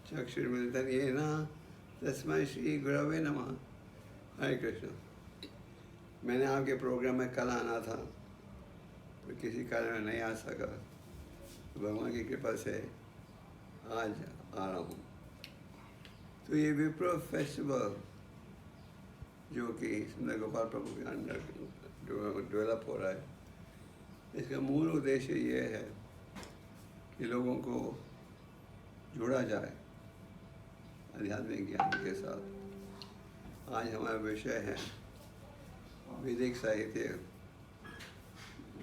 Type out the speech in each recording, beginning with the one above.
चक्षुर्मिलितं येन तस्मै श्री गुरवे नमः। हरे कृष्ण। मैंने आपके प्रोग्राम में कल आना था, तो किसी कारण में नहीं आ सका, तो भगवान की कृपा से आज आ रहा हूँ। तो ये विप्रो फेस्टिवल जो कि सुंदर गोपाल प्रभु के अंडर डेवलप हो रहा है, इसका मूल उद्देश्य ये है कि लोगों को जोड़ा जाए आध्यात्मिक ज्ञान के साथ। आज हमारा विषय है वैदिक साहित्य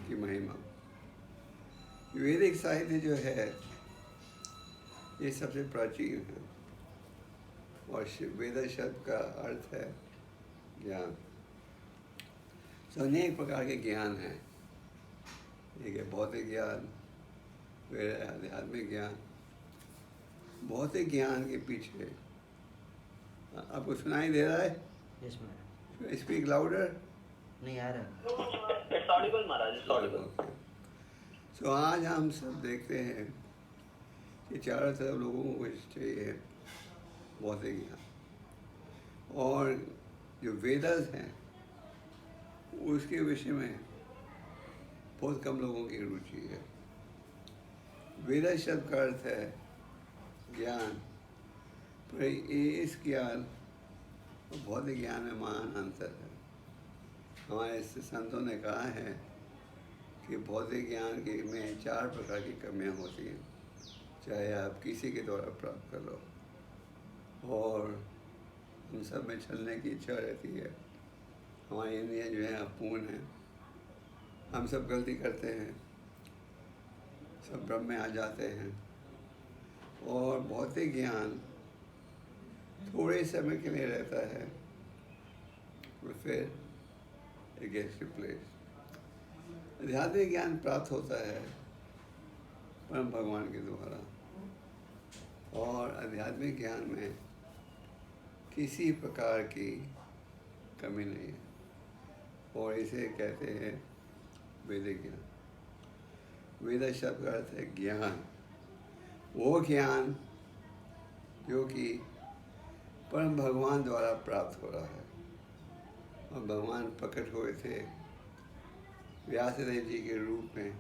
की महिमा। वैदिक साहित्य जो है ये सबसे प्राचीन है, और वेद शब्द का अर्थ है ज्ञान। अनेक प्रकार के ज्ञान हैं। एक है भौतिक ज्ञान, फिर आध्यात्मिक ज्ञान। भौतिक ज्ञान के पीछे आपको सुनाई दे रहा है? यस महाराज। Speak louder. नहीं आ रहा। इट्स ऑडिबल महाराज, इट्स ऑडिबल। सो आज हम सब देखते हैं कि चारों तरफ लोगों को चाहिए भौतिक ज्ञान, और जो वेदास हैं उसके विषय में बहुत कम लोगों की रुचि है। वेद शब्द का अर्थ है ज्ञान, पर इस ज्ञान और भौतिक ज्ञान में महान अंतर है। हमारे संतों ने कहा है कि भौतिक ज्ञान के में 4 प्रकार की कमियां होती हैं, चाहे आप किसी के द्वारा प्राप्त कर लो, और हम सब में चलने की इच्छा रहती है। हमारे इंद्रियां जो है अपूर्ण हैं, हम सब गलती करते हैं, सब भ्रम में आ जाते हैं, और भौतिक ज्ञान थोड़े समय के लिए रहता है और फिर इट गेट्स रिप्लेस्ड। आध्यात्मिक ज्ञान प्राप्त होता है परम भगवान के द्वारा, और आध्यात्मिक ज्ञान में किसी प्रकार की कमी नहीं है, और इसे कहते हैं वैदिक ज्ञान। वेद शब्द का अर्थ है ज्ञान, वो ज्ञान जो कि परम भगवान द्वारा प्राप्त हो रहा है। और भगवान प्रकट हुए थे व्यासदेव जी के रूप में,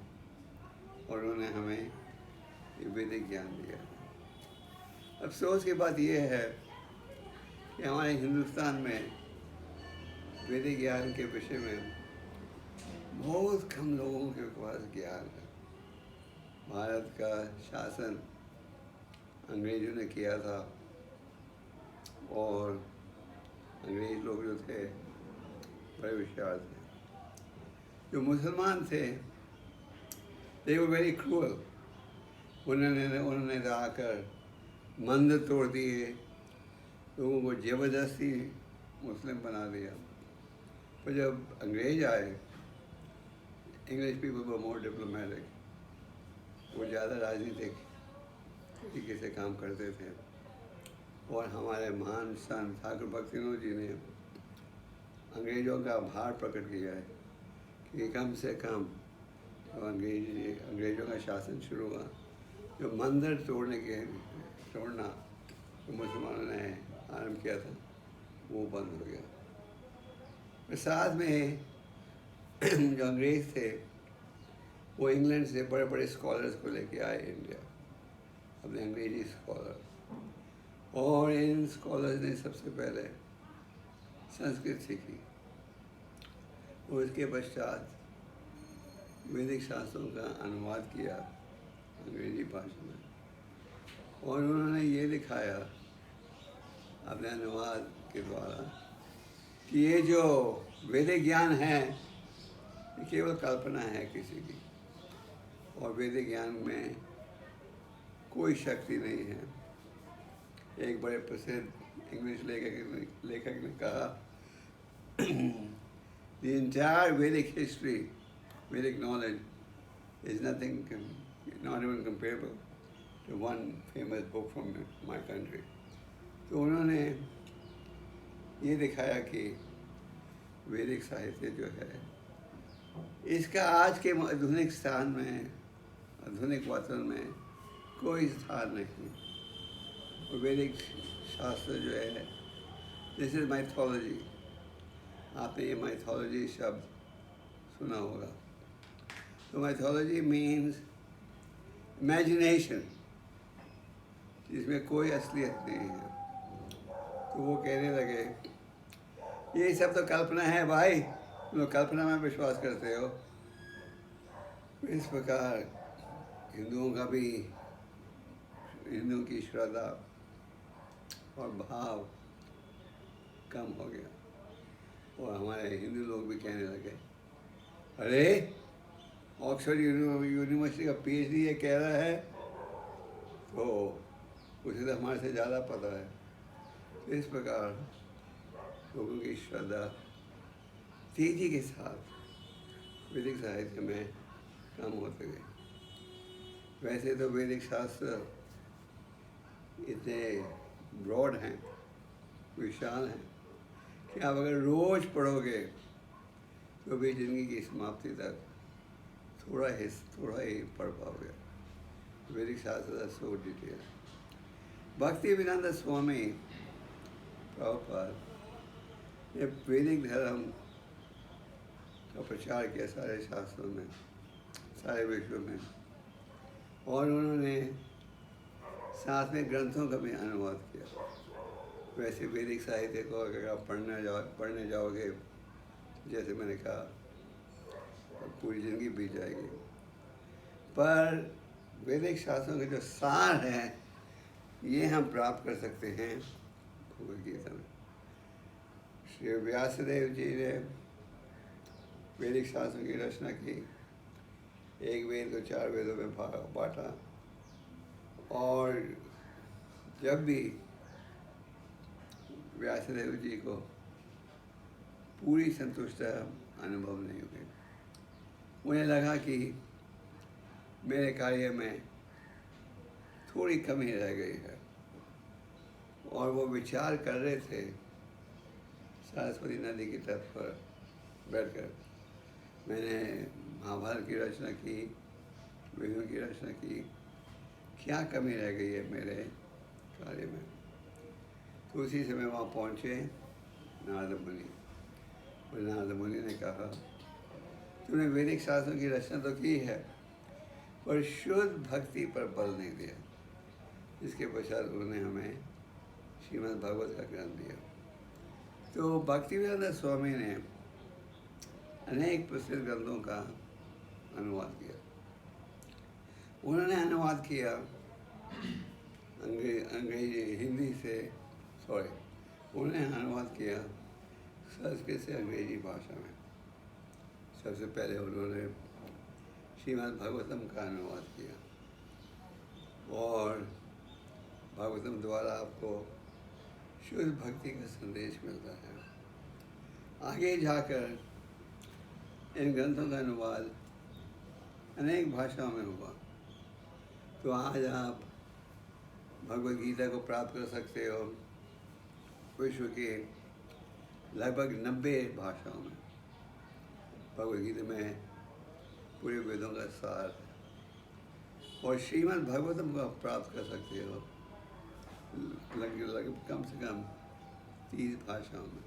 और उन्होंने हमें ये वैदिक ज्ञान दिया। अफसोस की बात यह है कि हमारे हिंदुस्तान में वैदिक ज्ञान के विषय में बहुत कम लोगों के पास ज्ञान है। भारत का शासन अंग्रेजों ने किया था, और अंग्रेज लोग जो थे बड़े होशियार थे। जो मुसलमान थे they were very cruel। उन्होंने आकर मंदिर तोड़ दिए, लोगों को ज़बरदस्ती मुस्लिम बना दिया। पर जब अंग्रेज आए, English people were more diplomatic, वो ज़्यादा राजनीतिक तरीके से काम करते थे। और हमारे महान संत ठाकुर भक्तिनोद जी ने अंग्रेज़ों का आभार प्रकट किया है कि कम से कम तो अंग्रेज़ों का शासन शुरू हुआ, जो मंदिर तोड़ना जो मुसलमानों ने आरम्भ किया था वो बंद हो गया। साथ में जो अंग्रेज़ थे वो इंग्लैंड से बड़े बड़े स्कॉलर्स को लेके आए इंडिया, अपने अंग्रेजी स्कॉलर, और इन स्कॉलर्स ने सबसे पहले संस्कृत सीखी, और उसके पश्चात वैदिक शास्त्रों का अनुवाद किया अंग्रेजी भाषा में, और उन्होंने ये दिखाया अपने अनुवाद के द्वारा कि ये जो वैदिक ज्ञान है ये केवल कल्पना है किसी की, और वैदिक ज्ञान में कोई शक्ति नहीं है। एक बड़े प्रसिद्ध इंग्लिश लेखक ने कहा The entire Vedic history, Vedic knowledge is nothing, not even comparable to one famous book from my country। तो उन्होंने ये दिखाया कि वैदिक साहित्य जो है इसका आज के आधुनिक स्थान में, आधुनिक वातावरण में कोई स्थान नहीं। और वैदिक शास्त्र जो है, दिस इज माइथोलॉजी। आपने ये माइथोलॉजी शब्द सुना होगा। तो माइथोलॉजी मीन्स इमेजिनेशन, जिसमें कोई असलियत नहीं है। तो वो कहने लगे ये सब तो कल्पना है भाई, तुम लोग कल्पना में विश्वास करते हो। इस प्रकार हिंदुओं की श्रद्धा और भाव कम हो गया, और हमारे हिंदू लोग भी कहने लगे अरे ऑक्सफोर्ड यूनिवर्सिटी का PhD ये कह रहा है, तो उसे तो हमारे से ज़्यादा पता है। तो इस प्रकार लोगों की श्रद्धा तेजी के साथ वैदिक साहित्य में कम होते गए। वैसे तो वैदिक शास्त्र इतने ब्रॉड हैं, विशाल हैं, कि आप अगर रोज़ पढ़ोगे तो भी जिंदगी की समाप्ति तक थोड़ा ही पढ़ पाओगे। वैदिक शास्त्र सो डिटेल। भक्तिवेदांत स्वामी प्रभुपाद ने वैदिक धर्म का प्रचार किया सारे शास्त्रों में, सारे विश्व में, और उन्होंने साथ में ग्रंथों का भी अनुवाद किया। वैसे वैदिक साहित्य को अगर आप पढ़ने जाओगे, जैसे मैंने कहा, तो पूरी ज़िंदगी बीत जाएगी। पर वैदिक शास्त्रों के जो सार हैं, ये हम प्राप्त कर सकते हैं भगवद गीता में। श्री व्यासदेव जी ने वैदिक शास्त्रों की रचना की, एक वेद को 4 वेदों में बांटा, और जब भी व्यासदेव जी को पूरी संतुष्टता अनुभव नहीं हुई, उन्हें लगा कि मेरे कार्य में थोड़ी कमी रह गई है, और वो विचार कर रहे थे सरस्वती नदी की तट पर बैठकर। मैंने महाभारत की रचना की, विष्णु की रचना की, क्या कमी रह गई है मेरे कार्य में। तो उसी समय वहाँ पहुँचे नारद मुनि, और नारद मुनि ने कहा तूने वैदिक शास्त्रों की रचना तो की है, पर शुद्ध भक्ति पर बल नहीं दिया। इसके पश्चात उन्होंने हमें श्रीमद् भागवत का ग्रंथ दिया। तो भक्तिवेदांत स्वामी ने अनेक प्रसिद्ध ग्रंथों का अनुवाद किया। उन्होंने अनुवाद किया अंग्रेजी हिंदी से, उन्होंने अनुवाद किया संस्कृत से अंग्रेजी भाषा में। सबसे पहले उन्होंने श्रीमद् भागवतम का अनुवाद किया, और भागवतम द्वारा आपको शुद्ध भक्ति का संदेश मिलता है। आगे जाकर इन ग्रंथों का अनुवाद अनेक भाषाओं में हुआ। तो आज आप भगवद गीता को प्राप्त कर सकते हो विश्व के लगभग 90 भाषाओं में। भगवद गीता में पूरे वेदों का सार, और श्रीमद् भागवतम को आप प्राप्त कर सकते हो लगभग कम से कम 30 भाषाओं में।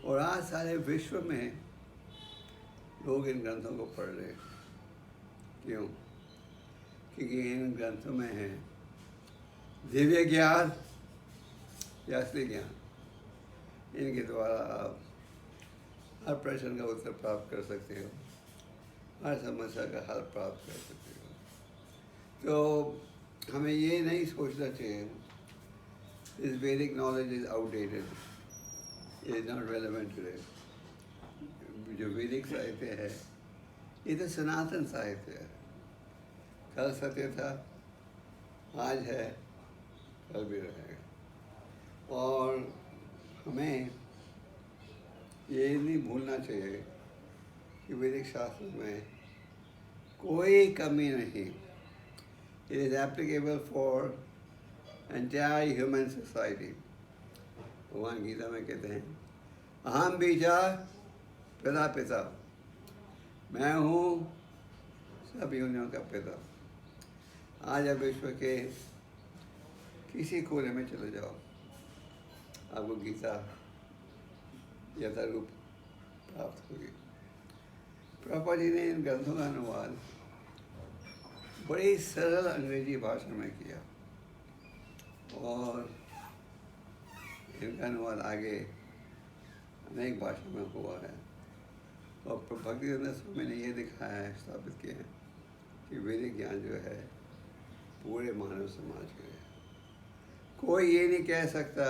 और आज सारे विश्व में लोग इन ग्रंथों को पढ़ रहे हैं। क्यों? क्योंकि इन ग्रंथों में है दिव्य ज्ञान या असली ज्ञान। इनके द्वारा आप हर प्रश्न का उत्तर प्राप्त कर सकते हो, हर समस्या का हल प्राप्त कर सकते हो। तो हमें ये नहीं सोचना चाहिए दिस वैदिक knowledge is outdated, it is not relevant today. जो वैदिक साहित्य है ये तो सनातन साहित्य है। कल सत्य था, आज है, कल भी रहेगा। और हमें ये नहीं भूलना चाहिए कि वैदिक शास्त्र में कोई कमी नहीं। It is applicable for entire human society. भगवान गीता में कहते हैं अहम बीजा पिता पिता, मैं हूँ सब योनियों का पिता। आज अब विश्व के किसी कोने में चले जाओ, आपको गीता यथारूप प्राप्त होगी। प्रभुपाद जी ने इन ग्रंथों का अनुवाद बड़ी सरल अंग्रेजी भाषा में किया और इनका अनुवाद आगे अनेक भाषा में हुआ है। और भक्तिवेदांत स्वामी ने ये दिखाया है, स्थापित किया है कि वैदिक ज्ञान जो है पूरे मानव समाज के लिए। कोई ये नहीं कह सकता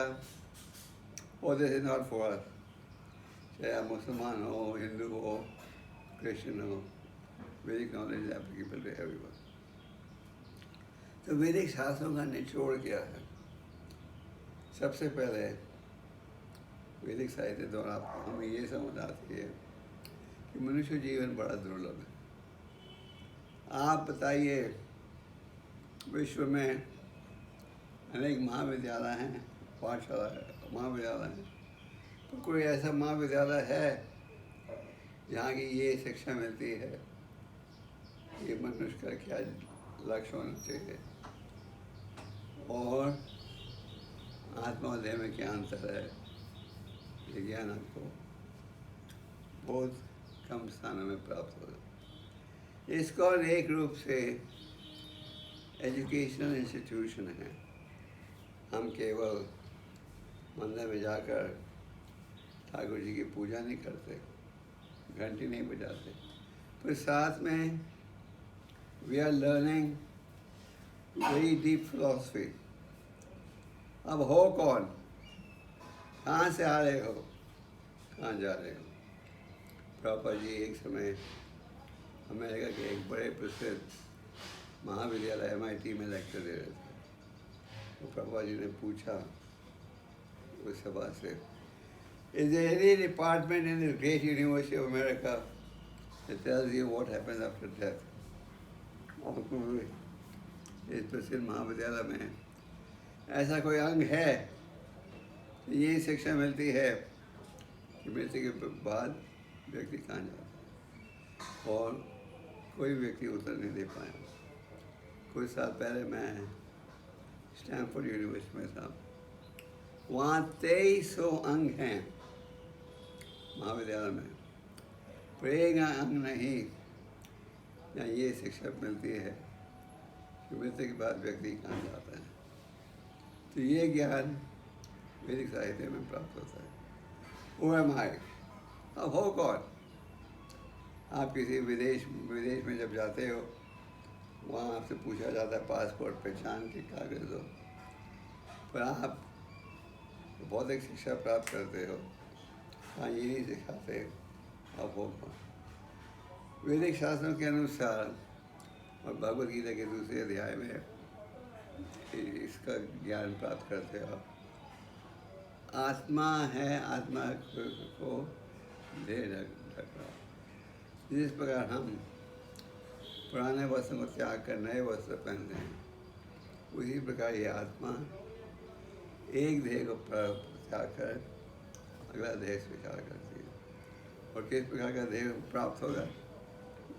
और this is not for us, चाहे आप मुसलमान हो, हिंदू हो, क्रिश्चियन हो, Vedic knowledge is applicable to everyone. तो वैदिक शास्त्रों का निचोड़ क्या है? सबसे पहले वैदिक साहित्य द्वारा हमें ये समझ आती है कि मनुष्य जीवन बड़ा दुर्लभ है। आप बताइए, विश्व में अनेक महाविद्यालय हैं, पाठशाला महाविद्यालय हैं, तो कोई ऐसा महाविद्यालय है जहाँ की ये शिक्षा मिलती है कि मनुष्य का क्या लक्ष्य होना चाहिए और आत्मा और देह में क्या अंतर है? ये ज्ञान आपको बहुत कम स्थानों में प्राप्त होगा। इसका और एक रूप से एजुकेशनल इंस्टीट्यूशन है। हम केवल मंदिर में जाकर ठाकुर जी की पूजा नहीं करते, घंटी नहीं बजाते, पर साथ में we are learning very deep philosophy. अब हो कौन, कहाँ से आ रहे हो, कहाँ जा रहे हो? प्रभुपाद जी एक समय अमेरिका के एक बड़े प्रसिद्ध महाविद्यालय MIT में लेक्चर दे रहे थे। तो प्रभुपाद जी ने पूछा उस सभा से, is there any department in this great university of America that tells you what happens after death? इस प्रसिद्ध महाविद्यालय में ऐसा कोई अंग है, ये शिक्षा मिलती है कि मृत्यु के बाद व्यक्ति कहाँ जाता है? और कोई व्यक्ति उत्तर नहीं दे पाया। कुछ साल पहले मैं स्टैनफोर्ड यूनिवर्सिटी में था, वहाँ 2300 अंग हैं महाविद्यालय में, पर एक अंग नहीं जहाँ ये शिक्षा मिलती है कि मृत्यु के बाद व्यक्ति कहाँ जाता है। तो ये ज्ञान वैदिक साहित्य में प्राप्त होता है। Who am I? अब हो कौन? आप किसी विदेश में जब जाते हो, वहाँ आपसे पूछा जाता है पासपोर्ट, पहचान के कागज दो, पर आप बौद्धिक शिक्षा प्राप्त करते हो, हाँ ये नहीं सिखाते अब हो कौन। वैदिक शास्त्रों के अनुसार और भगवद गीता के दूसरे अध्याय में इसका ज्ञान प्राप्त करते हो। आत्मा है, आत्मा को दे रखना। जिस प्रकार हम पुराने वस्त्रों को त्याग कर नए वस्त्र पहनते हैं, उसी प्रकार ये आत्मा एक देह को त्याग कर अगला देह स्वीकार करती है। और किस प्रकार का देह प्राप्त होगा,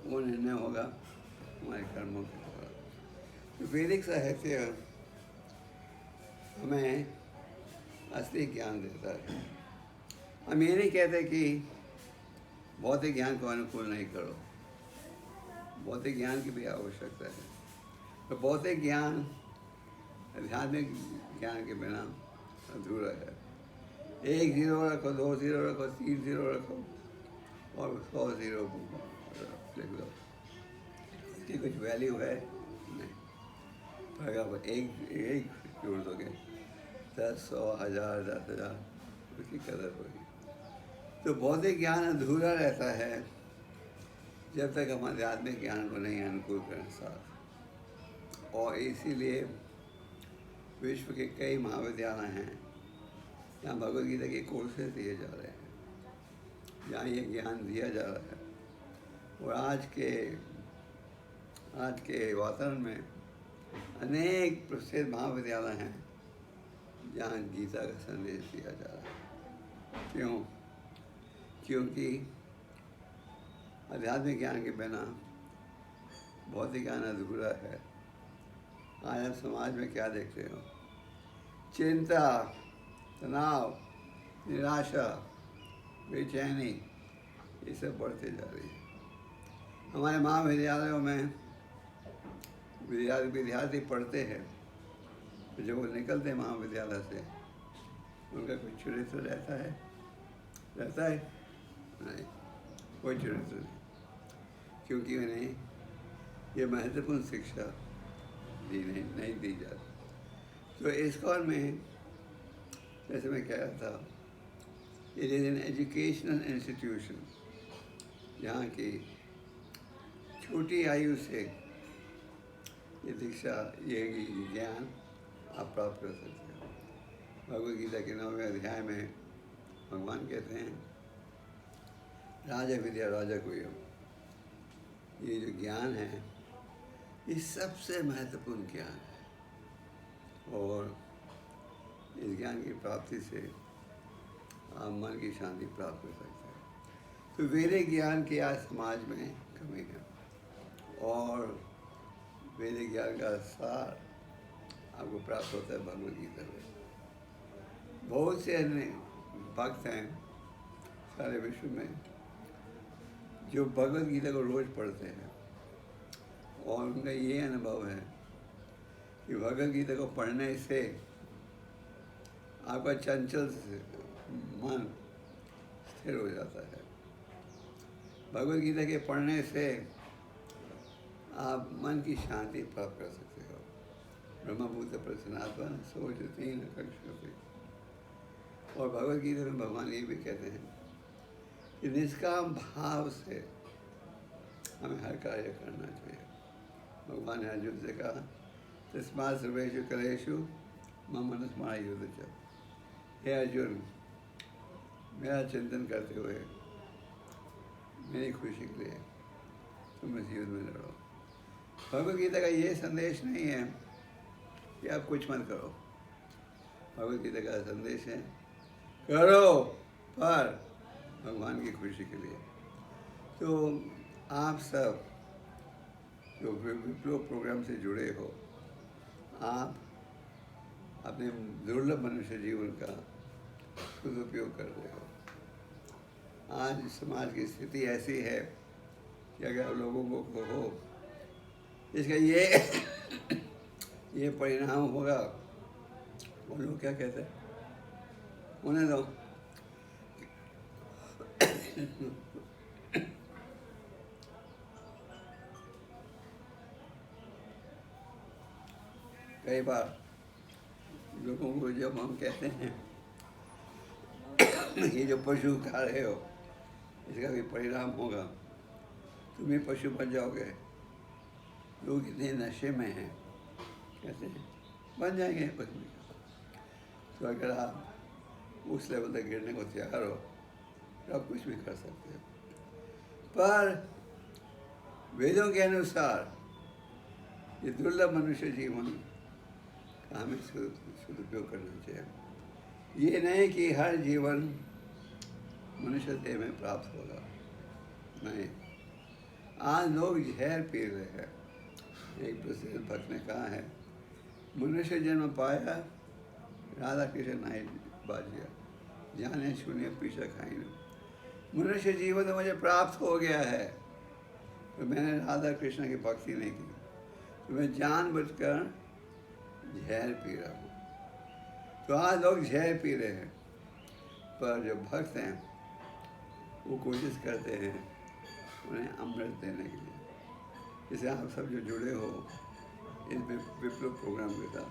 वो निर्णय होगा हमारे कर्मों के द्वारा। तो वैदिक साहित्य हमें असली ज्ञान देता है। हम ये नहीं कहते कि भौतिक ज्ञान को अनुकूल नहीं करो, भौतिक ज्ञान की भी आवश्यकता है, तो भौतिक ज्ञान आध्यात्मिक ज्ञान के बिना अधूरा है। 1 0 रखो, 2 0 रखो, 3 0 रखो और 100 0 लिख दो, इसकी कुछ वैल्यू है नहीं। पर अगर एक जोड़ दोगे 10 100 1000 10,000, उसकी कदर होगी। तो भौतिक ज्ञान अधूरा रहता है जब तक हम आध्यात्मिक ज्ञान को नहीं अनुकूल करें साथ। और इसीलिए विश्व के कई महाविद्यालय हैं जहाँ भगवद गीता के कोर्सेज दिए जा रहे हैं, जहाँ ये ज्ञान दिया जा रहा है। और आज के वातावरण में अनेक प्रसिद्ध महाविद्यालय हैं जहाँ गीता का संदेश दिया जा रहा है। क्यों? क्योंकि आध्यात्मिक ज्ञान के बिना भौतिक ज्ञान अधूरा है। आज आप समाज में क्या देखते हो? चिंता, तनाव, निराशा, बेचैनी, ये सब बढ़ते जा रही है। हमारे महाविद्यालयों में विद्यार्थी पढ़ते हैं, तो जब वो निकलते हैं महाविद्यालय से, उनका कुछ चरित्र रहता है? नहीं, कोई चरित्र नहीं, क्योंकि उन्हें ये महत्वपूर्ण शिक्षा नहीं दी जाती। तो इस्कॉन में, जैसे मैं कह रहा था, it is an educational institution, जहाँ की छोटी आयु से ये दीक्षा, ये ज्ञान आप प्राप्त कर सकते हैं। भगवद गीता के 9वें अध्याय में भगवान कहते हैं, राजा विद्या राजा गुह्यम, ये जो ज्ञान है ये सबसे महत्वपूर्ण ज्ञान है, और इस ज्ञान की प्राप्ति से आप मन की शांति प्राप्त कर सकते हैं। तो वैदिक ज्ञान की आज समाज में कमी है, और वैदिक ज्ञान का सार आपको प्राप्त होता है भगवद गीता में। बहुत से अन्य भक्त हैं सारे विश्व में जो भगवद गीता को रोज़ पढ़ते हैं, और उनका ये अनुभव है कि भगवद गीता को पढ़ने से आपका चंचल मन स्थिर हो जाता है। भगवद गीता के पढ़ने से आप मन की शांति प्राप्त कर सकते हो। ब्रह्मभूत प्रसन्नात्मा सोचती न कक्षते। और भगवद गीता में भगवान ये भी कहते हैं कि निष्काम भाव से हमें हर कार्य करना चाहिए। भगवान ने अर्जुन से कहा, तस्मात् सर्वेषु कलेषु मम अनुस्मर युध्य च। हे अर्जुन, मेरा चिंतन करते हुए मेरी खुशी के लिए तुम इस युद्ध में लड़ो। भगवद गीता का ये संदेश नहीं है कि आप कुछ मत करो। भगवद गीता का संदेश है करो, पर भगवान की खुशी के लिए। तो आप सब जो विप्लव प्रोग्राम से जुड़े हो, आप अपने दुर्लभ मनुष्य जीवन का सदुपयोग कर रहे हो। आज समाज की स्थिति ऐसी है कि अगर लोगों को हो इसका ये परिणाम होगा, वो लोग क्या कहते हैं, उन्हें दो। कई बार लोगों को जब हम कहते हैं ये जो पशु खा रहे हो इसका भी परिणाम होगा, तुम भी पशु बन जाओगे। लोग इतने नशे में हैं, कहते हैं बन जाएंगे पशु। तो अगर आप उस लेवल तक गिरने को तैयार हो तो आप कुछ भी कर सकते हो। पर वेदों के अनुसार ये दुर्लभ मनुष्य जीवन का हमें सदुपयोग करना चाहिए। ये नहीं कि हर जीवन मनुष्य देह में प्राप्त होगा, नहीं। आज लोग जहर पी रहे हैं। एक प्रसिद्ध भक्त ने कहा है, मनुष्य जन्म पाया राधा कृष्ण नाई बाजिया, जाने सुनिए पीछा खाई न। मनुष्य जीवन तो मुझे प्राप्त हो गया है, तो मैंने राधा कृष्ण की भक्ति नहीं की, तो मैं जानबूझकर जहर पी रहा हूँ। तो आज लोग जहर पी रहे हैं, पर जो भक्त हैं वो कोशिश करते हैं उन्हें अमृत देने के लिए। जैसे आप सब जो जुड़े हो इस विप्लव प्रोग्राम के साथ,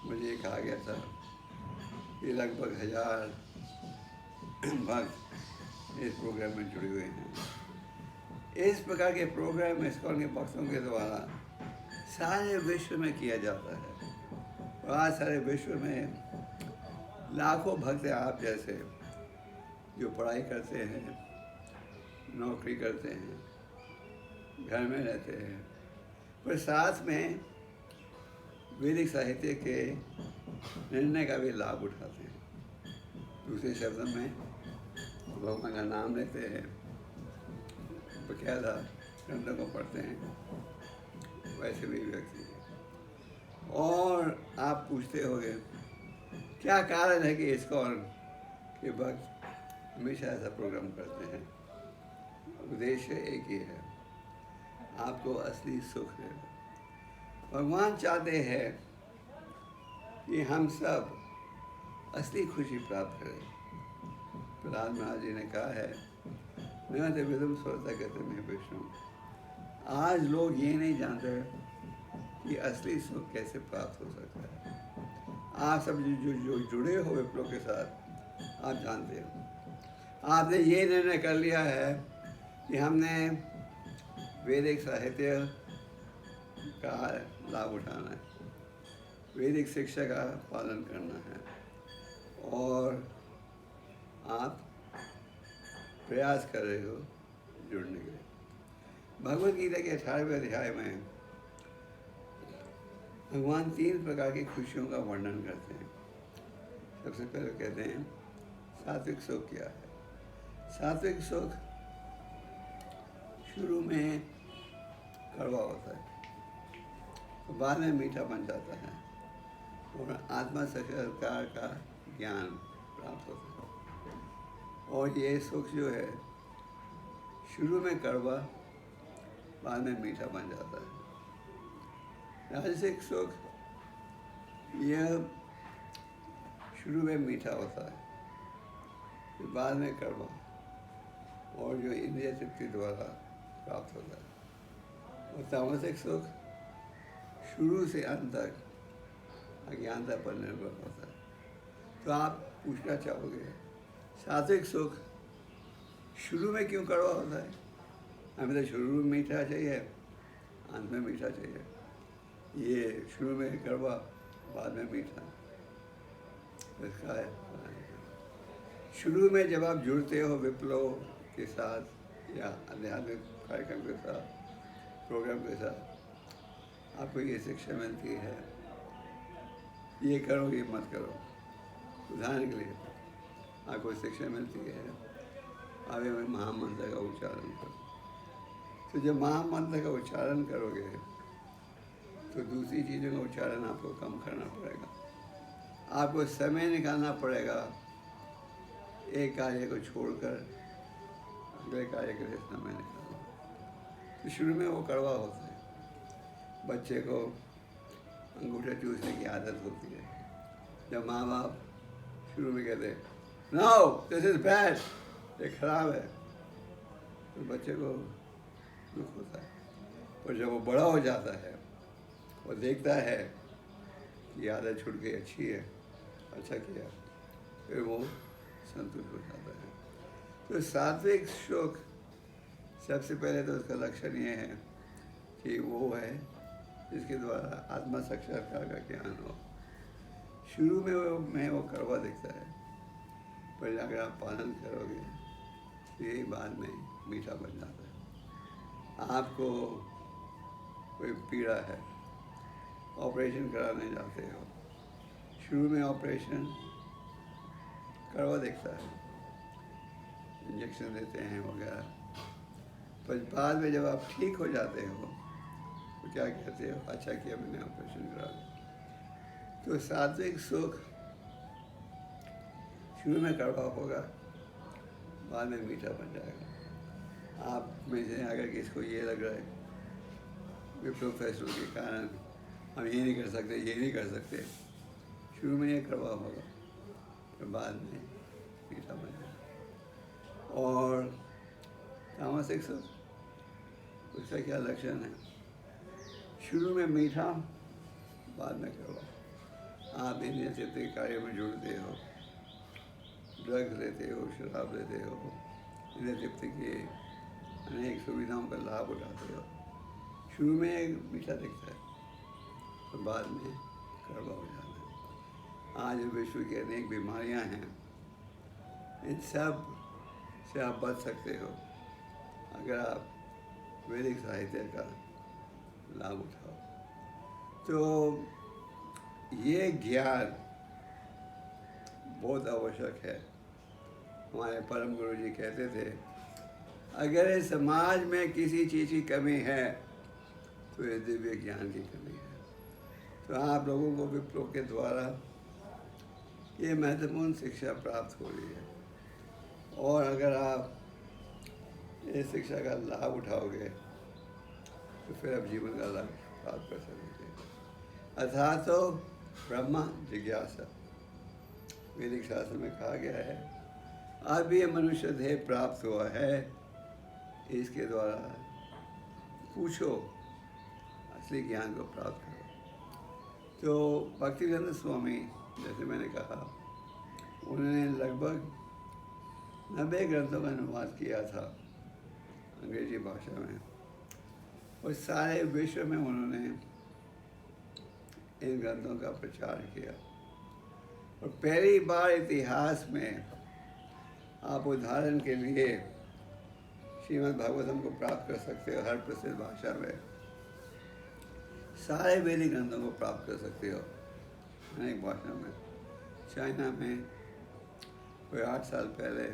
मुझे ये कहा गया था कि लगभग 1000 भक्त इस प्रोग्राम में जुड़े हुए हैं। इस प्रकार के प्रोग्राम इस्कॉन के भक्तों के द्वारा सारे विश्व में किया जाता है। और आज सारे विश्व में लाखों भक्त हैं आप जैसे, जो पढ़ाई करते हैं, नौकरी करते हैं, घर में रहते हैं, पर साथ में वैदिक साहित्य के निर्णय का भी लाभ उठाते हैं। दूसरे शब्दों में भगवान का नाम लेते हैं, बकायदा ग्रंथों को पढ़ते हैं, वैसे भी व्यक्ति हैं। और आप पूछते होंगे क्या कारण है कि इस्कॉन के वक्त हमेशा ऐसा प्रोग्राम करते हैं? उद्देश्य एक ही है, आपको असली सुख देना। भगवान चाहते हैं कि हम सब असली खुशी प्राप्त करें। प्रहलाद महाराज जी ने कहा है, न तो विदुम स्वरता कहते में विष्णु। आज लोग ये नहीं जानते कि असली सुख कैसे प्राप्त हो सकता है। आप सब जो जुड़े हो विप्लव के साथ, आप जानते हो, आपने ये निर्णय कर लिया है कि हमने वैदिक साहित्य का लाभ उठाना है, वैदिक शिक्षा का पालन करना है, और आप प्रयास कर रहे हो जुड़ने के लिए। भगवद गीता के 18वें अध्याय में भगवान 3 प्रकार की खुशियों का वर्णन करते हैं। सबसे पहले कहते हैं सात्विक सुख क्या है। सात्विक सुख शुरू में कड़वा होता है, तो बाद में मीठा बन जाता है और आत्मा साक्षात्कार का ज्ञान प्राप्त होता है। और ये सुख जो है शुरू में कड़वा, बाद में मीठा बन जाता है। राजसिक सुख यह शुरू में मीठा होता है, फिर बाद में कड़वा, और जो इंद्रिय तृप्ति द्वारा प्राप्त होता है। और तामसिक सुख शुरू से अंत तक अज्ञानता पर निर्भर होता है। तो आप पूछना चाहोगे, सात्विक सुख शुरू में क्यों कड़वा होता है? हमें तो शुरू में मीठा चाहिए, अंत में मीठा चाहिए। ये शुरू में कड़वा, बाद में मीठा, इसका है। शुरू में जब आप जुड़ते हो विप्लव के साथ या आध्यात्मिक कार्यक्रम के साथ, प्रोग्राम के साथ, आपको ये शिक्षा मिलती है, ये करो, ये मत करो। उदाहरण के लिए आपको शिक्षा मिलती है, आप महामंत्र का उच्चारण करो। तो जब महामंत्र का उच्चारण करोगे तो दूसरी चीज़ों का उच्चारण आपको कम करना पड़ेगा। आपको समय निकालना पड़ेगा एक कार्य को छोड़कर अगले कार्य के लिए समय निकालना। तो शुरू में वो कड़वा होता है। बच्चे को अंगूठा चूसने की आदत होती है। जब माँ बाप शुरू में कहते हैं नो दिस इज बैड, ये खराब है, तो बच्चे को दुख होता है। और जब वो बड़ा हो जाता है, वो देखता है कि आदत छूट गई, अच्छी है, अच्छा किया, फिर वो संतुष्ट हो जाता है। तो सात्विक सुख सबसे पहले तो उसका लक्षण ये है कि वो है जिसके द्वारा आत्मा साक्षात्कार का ज्ञान हो। शुरू में वो कड़वा दिखता है, पर अगर आप पालन करोगे तो यही बाद में मीठा बन जाता है। आपको कोई पीड़ा है, ऑपरेशन कराने जाते हो, शुरू में ऑपरेशन कड़वा दिखता है, इंजेक्शन देते हैं वगैरह, पर बाद में जब आप ठीक हो जाते हो तो क्या कहते हो, अच्छा किया मैंने ऑपरेशन करा लिया। तो सात्विक सुख शुरू में कड़वा होगा, बाद में मीठा बन जाएगा। आप में से अगर किसको ये लग रहा है विप्लव फैसलों के कारण हम ये नहीं कर सकते, ये नहीं कर सकते, शुरू में ये कड़वा होगा, फिर बाद में मीठा बन जाएगा। और तामसिक सुख, उसका क्या लक्षण है? शुरू में मीठा, बाद में कड़वा। आप इंद्रिय तृप्ति के कार्य में जुड़ते हो, ड्रग्स लेते हो, शराब लेते हो, इंद्रिय तृप्ति की अनेक सुविधाओं का लाभ उठाते हो। शुरू में एक मीठा दिखता है, तो बाद में कड़वा हो जाता है। आज विश्व की अनेक बीमारियां हैं, इन सब से आप बच सकते हो अगर आप वैदिक साहित्य का लाभ उठाओ। तो ये ज्ञान बहुत आवश्यक है। हमारे परम गुरु जी कहते थे, अगर इस समाज में किसी चीज़ की कमी है तो ये दिव्य ज्ञान की कमी है। तो आप लोगों को विप्लव के द्वारा ये महत्वपूर्ण शिक्षा प्राप्त हो रही है। और अगर आप इस शिक्षा का लाभ उठाओगे तो फिर आप जीवन का लाभ प्राप्त कर सकोगे। अर्थात तो ब्रह्म जिज्ञासा वैदिक शास्त्र में कहा गया है, अब ये मनुष्य देह प्राप्त हुआ है, इसके द्वारा पूछो, असली ज्ञान को प्राप्त करो। तो भक्तिवेदांत स्वामी, जैसे मैंने कहा, उन्होंने लगभग 90 ग्रंथों का अनुवाद किया था अंग्रेजी भाषा में, और सारे विश्व में उन्होंने इन ग्रंथों का प्रचार किया। और पहली बार इतिहास में आप उदाहरण के लिए श्रीमद् भागवतम को प्राप्त कर सकते हो। हर प्रसिद्ध भाषा में सारे वैदिक ग्रंथों को प्राप्त कर सकते हो अनेक भाषा में। चाइना में कोई 8 साल पहले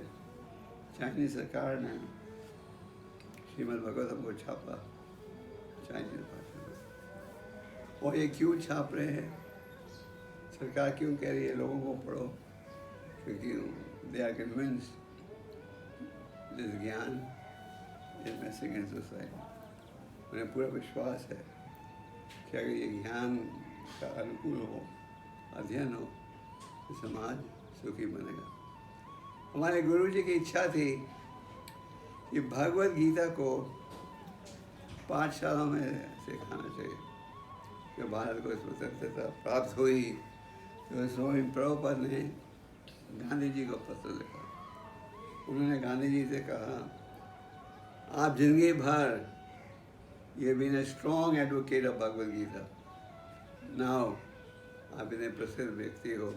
चाइनीज सरकार ने श्रीमद् भागवतम को छापा चाइनीज भाषा में। और ये क्यों छाप रहे हैं, सरकार क्यों कह रही है लोगों को पढ़ो? क्योंकि दे आर कन्विंस्ड दिस ज्ञान इज मिसिंग इन सोसाइटी। उन्हें पूरा विश्वास है कि अगर ये ज्ञान का अनुकूल हो, अध्ययन हो, तो समाज सुखी बनेगा। हमारे गुरु जी की इच्छा थी कि भगवद गीता को पाठशालाओं में सिखाना चाहिए। जब भारत को स्वतंत्रता प्राप्त हुई तो स्वामी प्रभुपाद ने गांधी जी को पत्र लिखा। उन्होंने गांधी जी से कहा, आप जिंदगी भर ये been a strong advocate of Bhagavad Gita, now आप इतने प्रसिद्ध व्यक्ति हो,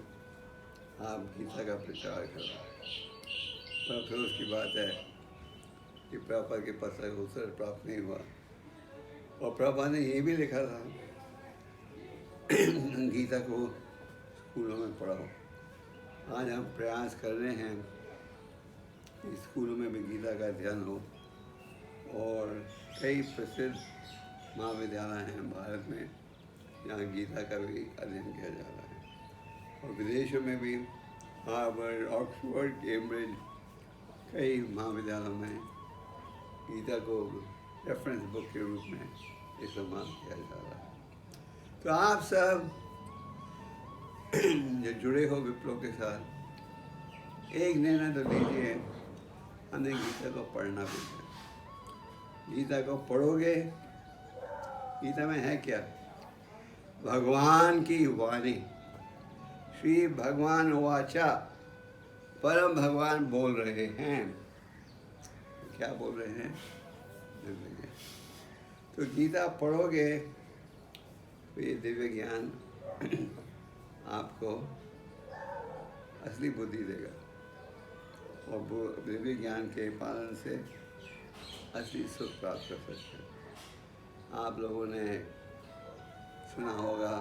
आप गीता का प्रचार करो। पर फिर उसकी बात है कि प्रभुपाद के पत्र का उत्तर प्राप्त नहीं हुआ। और प्रभुपाद ने ये भी लिखा था, गीता को स्कूलों में पढ़ाओ। आज हम प्रयास कर रहे हैं कि स्कूलों में भी गीता का अध्ययन हो, और कई प्रसिद्ध महाविद्यालय हैं भारत में जहाँ गीता का भी अध्ययन किया जा रहा है। और विदेशों में भी हार्वर्ड, ऑक्सफोर्ड, कैम्ब्रिज, कई महाविद्यालयों में गीता को रेफरेंस बुक के रूप में इस्तेमाल किया जा रहा है। तो आप सब जो जुड़े हो विप्लव के साथ, एक निर्णय तो लीजिए, हमें गीता को पढ़ना भी है। गीता को पढ़ोगे, गीता में है क्या? भगवान की वाणी, श्री भगवान वाचा, परम भगवान बोल रहे हैं। क्या बोल रहे हैं? तो गीता पढ़ोगे तो ये दिव्य ज्ञान आपको असली बुद्धि देगा, और वो दिव्य ज्ञान के पालन से असली सुख प्राप्त कर सकते हैं। आप लोगों ने सुना होगा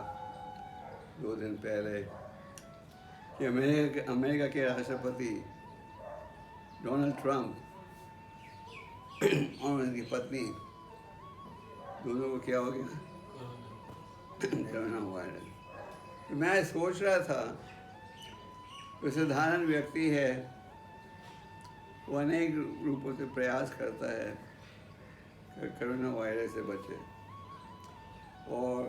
2 दिन पहले कि अमेरिका के राष्ट्रपति डोनाल्ड ट्रंप और उनकी पत्नी दोनों को क्या हो गया? Corona virus. तो मैं सोच रहा था, कोई साधारण व्यक्ति है, वो अनेक रूपों से प्रयास करता है कि कोरोना वायरस से बचे, और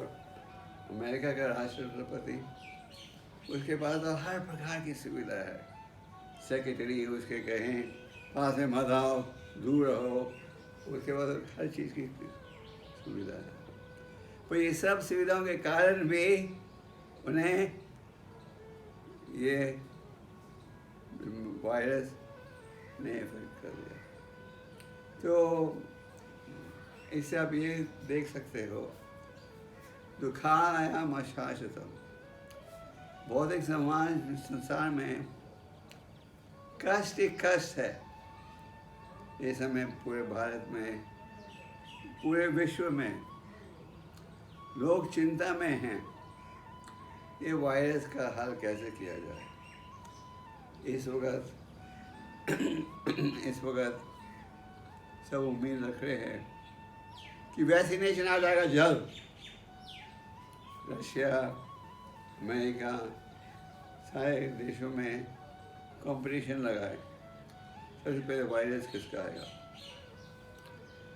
अमेरिका का राष्ट्रपति, उसके पास तो हर प्रकार की सुविधा है। सेक्रेटरी उसके कहें पास में मत आओ, दूर रहो, उसके बाद हर चीज़ की सुविधा है। पर ये सब सुविधाओं के कारण भी उन्हें ये वायरस ने इफेक्ट कर दिया। तो इससे आप ये देख सकते हो, दुखायाम अशाश्वतम, भौतिक समाज संसार में कष्ट ही कष्ट है। इस समय पूरे भारत में, पूरे विश्व में लोग चिंता में हैं, ये वायरस का हल कैसे किया जाए। इस वक्त सब उम्मीद रख रहे हैं कि वैक्सीनेशन आ जाएगा जल्द। रशिया, अमेरिका, सारे देशों में कंपटीशन लगा है सबसे पहले वायरस किसका आएगा,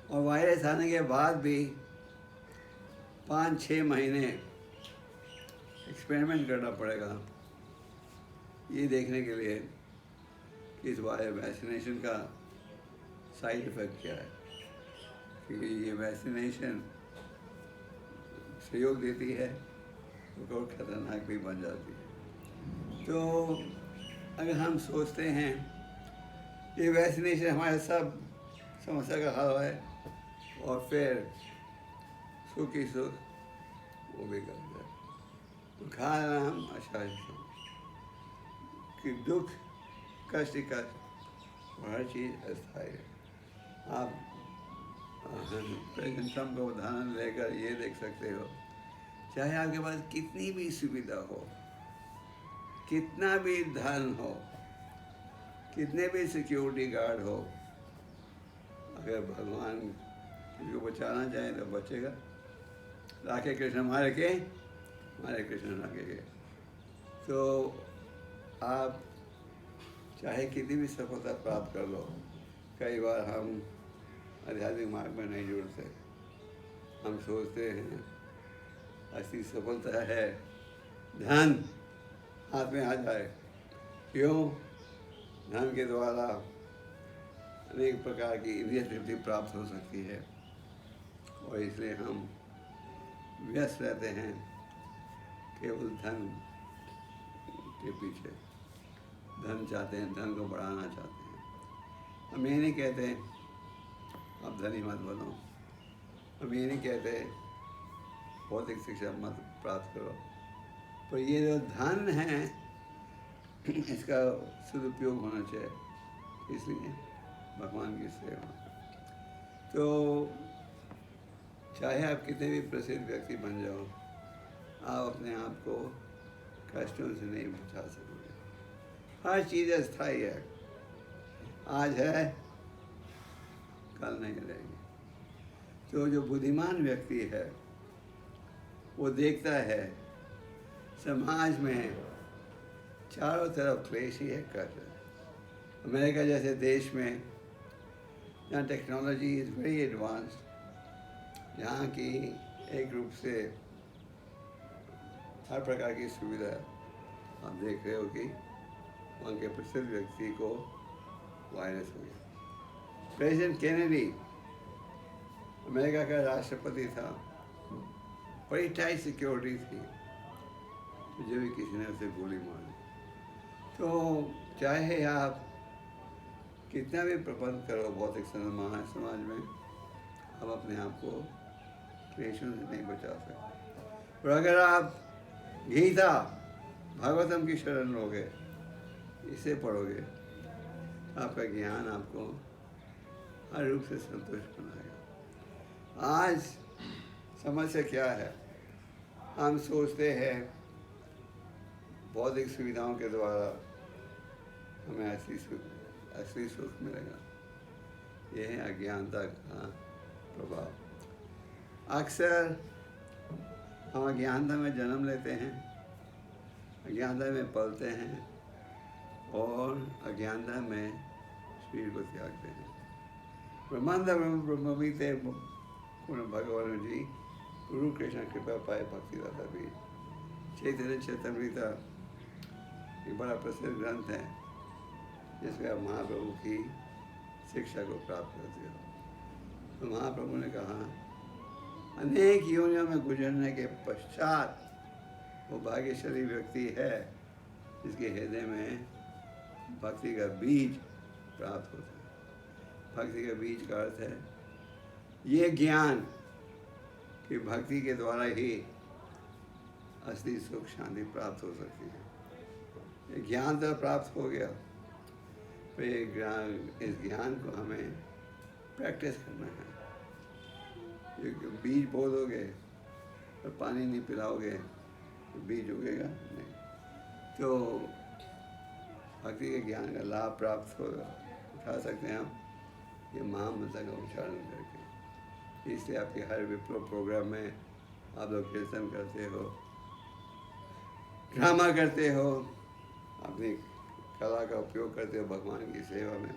और वायरस आने के बाद भी 5-6 महीने एक्सपेरिमेंट करना पड़ेगा ये देखने के लिए कि इस वैक्सीनेशन का साइड इफ़ेक्ट क्या है, क्योंकि ये वैक्सीनेशन सहयोग देती है तो बहुत खतरनाक भी बन जाती है। तो अगर हम सोचते हैं ये वैक्सीनेशन हमारे सब समस्या का हल है और फिर सुख ही सुख वो भी कर जाए, तो खा हम आशा कि दुख कष्ट ही कष्ट और हर चीज़ अस्थायी है। आप प्रेजेंट ट्रम्प का उदाहरण लेकर ये देख सकते हो, चाहे आपके पास कितनी भी सुविधा हो, कितना भी धन हो, कितने भी सिक्योरिटी गार्ड हो, अगर भगवान किसी को बचाना चाहे तो बचेगा। राखे कृष्ण मारे के हमारे कृष्ण रखेंगे। तो आप चाहे कितनी भी सफलता प्राप्त कर लो, कई बार हम आध्यात्मिक मार्ग में नहीं जुड़ते। हम सोचते हैं असली सफलता है धन हाथ में आ जाए। क्यों? धन के द्वारा अनेक प्रकार की इंद्रिय तृप्ति प्राप्त हो सकती है और इसलिए हम व्यस्त रहते हैं केवल धन के पीछे। धन चाहते हैं, धन को बढ़ाना चाहते हैं। हम ये नहीं कहते आप धनी मत बनो, हम ये नहीं कहते भौतिक शिक्षा मत प्राप्त करो, पर ये जो धन है इसका सदुपयोग होना चाहिए, इसलिए भगवान की सेवा। तो चाहे आप कितने भी प्रसिद्ध व्यक्ति बन जाओ, आप अपने आप को कष्टों से नहीं बचा सकोगे। हर चीज़ अस्थायी है, आज है कल नहीं रहेगी। तो जो बुद्धिमान व्यक्ति है वो देखता है समाज में चारों तरफ क्लेश ही है, कष्ट। अमेरिका जैसे देश में जहाँ टेक्नोलॉजी इज़ वेरी एडवांस्ड, जहाँ की एक रूप से हर प्रकार की सुविधा आप देख रहे हो कि वहाँ के प्रसिद्ध व्यक्ति को वायरस हो गया। प्रेसिडेंट केनेडी अमेरिका का राष्ट्रपति था, बड़ी टाइट सिक्योरिटी थी, तो जब भी किसी ने उसे गोली मार दी। तो चाहे आप कितना भी प्रबंध करो भौतिक समाज में, आप अपने आप को क्लेशों से नहीं बचा सकते। और अगर आप गीता भागवतम की शरण लोगे, इसे पढ़ोगे, आपका ज्ञान आपको हर रूप से संतुष्ट बनाएगा। आज समस्या क्या है? हम सोचते हैं भौतिक सुविधाओं के द्वारा हमें असली सुख मिलेगा। यह है अज्ञानता का प्रभाव। अक्सर हम अज्ञानता में जन्म लेते हैं, अज्ञानता में पलते हैं और अज्ञानता में शरीर को त्यागते हैं। ब्रह्मानंद ब्रह्मवीते पूर्ण भगवान जी गुरु कृष्ण कृपा पाए भक्तिदाता भी। चैतन्य चैतन्यता एक बड़ा प्रसिद्ध ग्रंथ है जिसमें आप महाप्रभु की शिक्षा को प्राप्त करते हो। तो महाप्रभु ने कहा अनेक योनियों में गुजरने के पश्चात वो भाग्यशाली व्यक्ति है जिसके हृदय में भक्ति का बीज प्राप्त होता है। भक्ति का बीज का अर्थ है ये ज्ञान कि भक्ति के द्वारा ही असली सुख शांति प्राप्त हो सकती है। ये ज्ञान तो प्राप्त हो गया, तो इस ज्ञान को हमें प्रैक्टिस करना है। बीज बो दोगे और पानी नहीं पिलाओगे तो बीज उगेगा नहीं। तो भक्ति के ज्ञान का लाभ प्राप्त होगा, उठा सकते हैं हम ये महामंत्र का उच्चारण करके। इसलिए आपके हर विप्लव प्रोग्राम में आप लोग कीर्तन करते हो, ड्रामा करते हो, अपनी कला का उपयोग करते हो भगवान की सेवा में।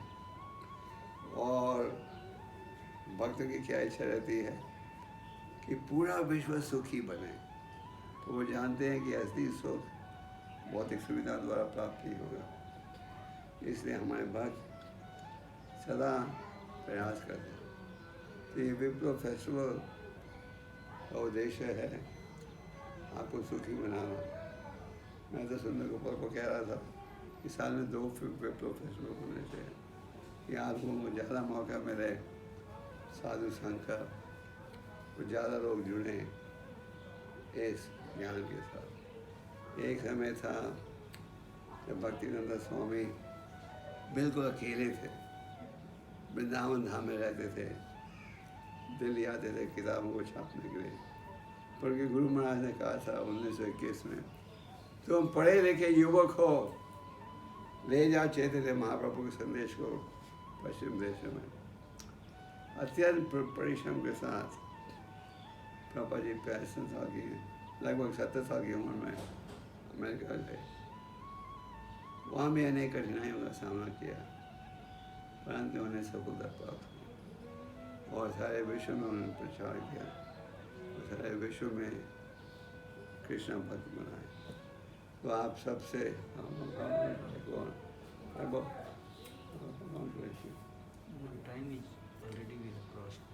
और भक्तों की क्या इच्छा रहती है कि पूरा विश्व सुखी बने, तो वो जानते हैं कि असली सुख भौतिक सुविधा द्वारा प्राप्त नहीं होगा। इसलिए हमारे भक्त सदा प्रयास करते हैं। तो ये विप्लव फेस्टिवल का उद्देश्य है आपको सुखी बनाना। मैं तो सुंदर गोपाल को कह रहा था कि साल में 2 विप्लव फेस्टिवल होने चाहिए, कि आप लोगों को ज़्यादा मौका मिले साधु संघ का, तो ज़्यादा लोग जुड़ें इस ज्ञान के साथ। एक समय था जब भक्तिनंद स्वामी बिल्कुल अकेले थे, वृंदावन धाम में रहते थे, दिल्ली आते थे किताबों को छापने के लिए। पर उनके गुरु महाराज ने कहा था 1921 में, तुम पढ़े लिखे युवक हो, ले जाओ चैतन्य महाप्रभु के संदेश को पश्चिम देशों में। अत्यंत परिश्रम के साथ प्रभा जी 65 साल की, लगभग 70 साल की उम्र में अमेरिका गए। वहाँ भी अनेक कठिनाइयों का सामना किया, परंतु उन्हें सफलता प्राप्त हुई और सारे विश्व में उन्होंने प्रचार किया और सारे विश्व में कृष्ण भक्त बनाए। तो आप सबसे Time is already we have crossed.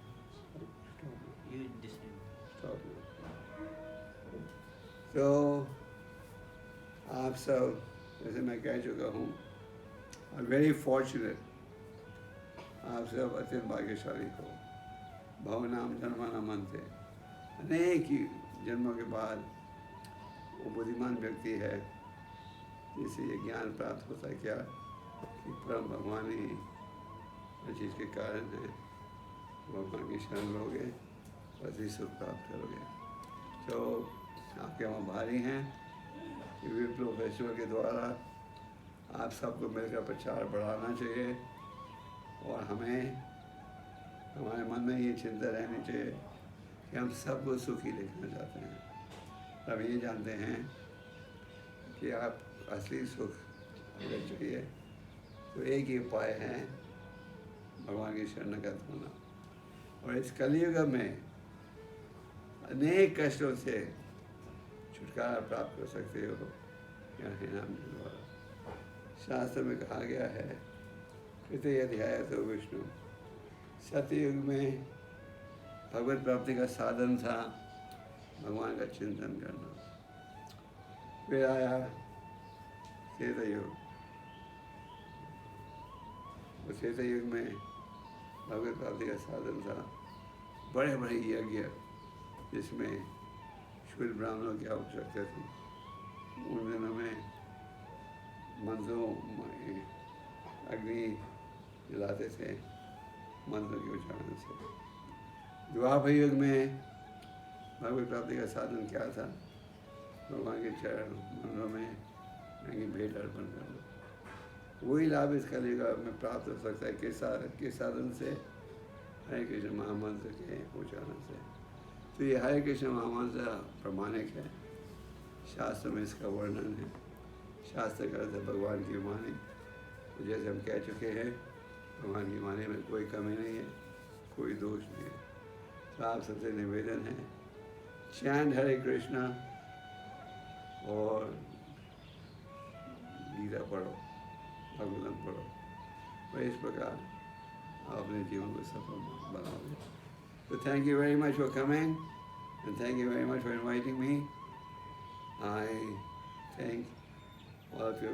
You decide. तो आप सब, जैसे मैं कह चुका हूँ, आर वेरी फॉर्चुनेट। आप सब अत्यंत भाग्यशाली हो। भवनाम जन्माना मनते, अनेक ही जन्मों के बाद वो बुद्धिमान व्यक्ति है जिसे ये ज्ञान प्राप्त होता है क्या कि परम भगवान ही हर चीज़ के कारण है। भगवान की शरण लोगे और ही सुख प्राप्त करोगे। तो आपके वहाँ भारी हैं कि विप्लव फेस्टिवल के द्वारा आप सबको मिलकर प्रचार बढ़ाना चाहिए और हमें हमारे मन में ये चिंता रहनी चाहिए कि हम सबको सुखी देखना चाहते हैं। अब ये जानते हैं कि आप असली सुख अगर चाहिए तो एक ही उपाय है भगवान की शरणगत होना। और इस कलयुग में अनेक कष्टों से छुटकारा प्राप्त कर सकते हो या है नाम के द्वारा। शास्त्र में कहा गया है, कृतय अध्याय तो विष्णु, सतयुग में भगवत प्राप्ति का साधन था भगवान का चिंतन करना। फिर आया त्रेता युग। उस त्रेता युग में भगवत प्राप्ति का साधन था बड़े बड़े यज्ञ, जिसमें शुद्ध ब्राह्मणों की आवश्यकता थी। उन दिनों में मंत्रों अग्नि जलाते थे मंत्रों के उच्चारण से। द्वापर युग में भगवत प्राप्ति का साधन क्या था? भगवान के चरण मंदिरों में महंगी भेंट अर्पण करना। वही लाभ इस कलियुग में प्राप्त हो सकता है किस साधन से? हरे कृष्ण महामंत्र के उच्चारण से। तो ये हरे कृष्ण महामंत्र प्रमाणिक है, शास्त्र में इसका वर्णन है। शास्त्र का अर्थ है भगवान की वाणी। तो जैसे हम कह चुके हैं, भगवान की वाणी में कोई कमी नहीं है, कोई दोष नहीं है। तो आप सबसे निवेदन है, चैंट हरे कृष्णा और गीता पढ़ो, भागवतम पढ़ो, और इस प्रकार आप अपने जीवन को सफल बनाओगे। तो thank you very much for coming and thank you very much for inviting me. I thank all of you.